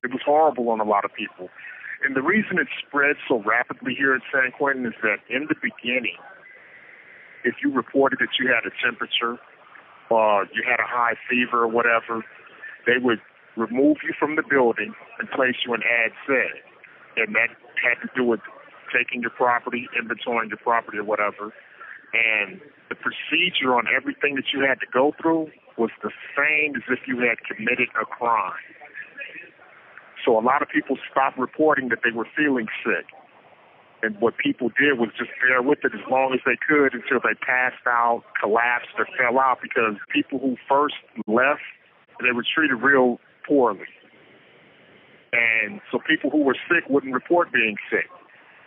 It was horrible on a lot of people. And the reason it spread so rapidly here at San Quentin is that in the beginning, if you reported that you had a temperature or you had a high fever or whatever, they would remove you from the building and place you in Ad Sed. And that had to do with taking your property, inventorying your property or whatever. And the procedure on everything that you had to go through was the same as if you had committed a crime. So a lot of people stopped reporting that they were feeling sick. And what people did was just bear with it as long as they could until they passed out, collapsed, or fell out, because people who first left, they were treated real poorly. And so people who were sick wouldn't report being sick,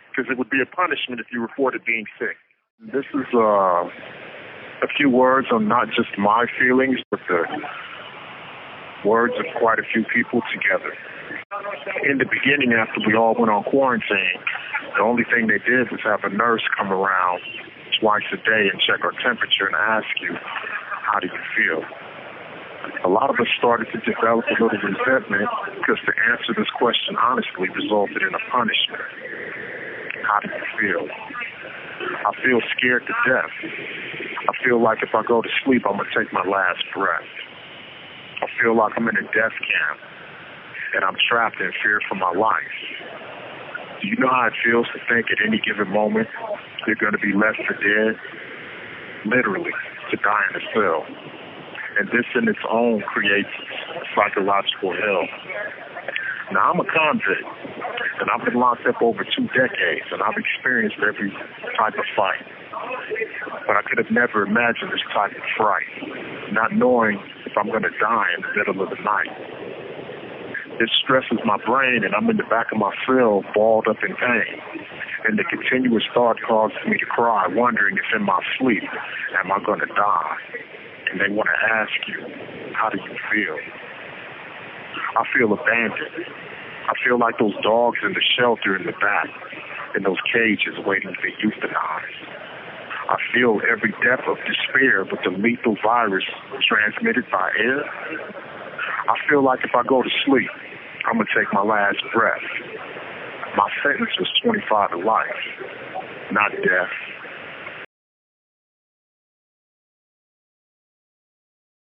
because it would be a punishment if you reported being sick. This is a few words on not just my feelings, but the words of quite a few people together. In the beginning, after we all went on quarantine, the only thing they did was have a nurse come around twice a day and check our temperature and ask you, how do you feel? A lot of us started to develop a little resentment because to answer this question honestly resulted in a punishment. How do you feel? I feel scared to death. I feel like if I go to sleep, I'm going to take my last breath. I feel like I'm in a death camp and I'm trapped in fear for my life. Do you know how it feels to think at any given moment you're going to be left for dead? Literally, to die in a cell. And this in its own creates psychological hell. Now, I'm a convict, and I've been locked up over 2 decades, and I've experienced every type of fight. But I could have never imagined this type of fright, not knowing if I'm going to die in the middle of the night. It stresses my brain, and I'm in the back of my cell, balled up in pain. And the continuous thought causes me to cry, wondering if in my sleep, am I going to die? And they want to ask you, how do you feel? I feel abandoned. I feel like those dogs in the shelter in the back, in those cages waiting to be euthanized. I feel every depth of despair with the lethal virus transmitted by air. I feel like if I go to sleep, I'm going to take my last breath. My sentence was 25 to life, not death.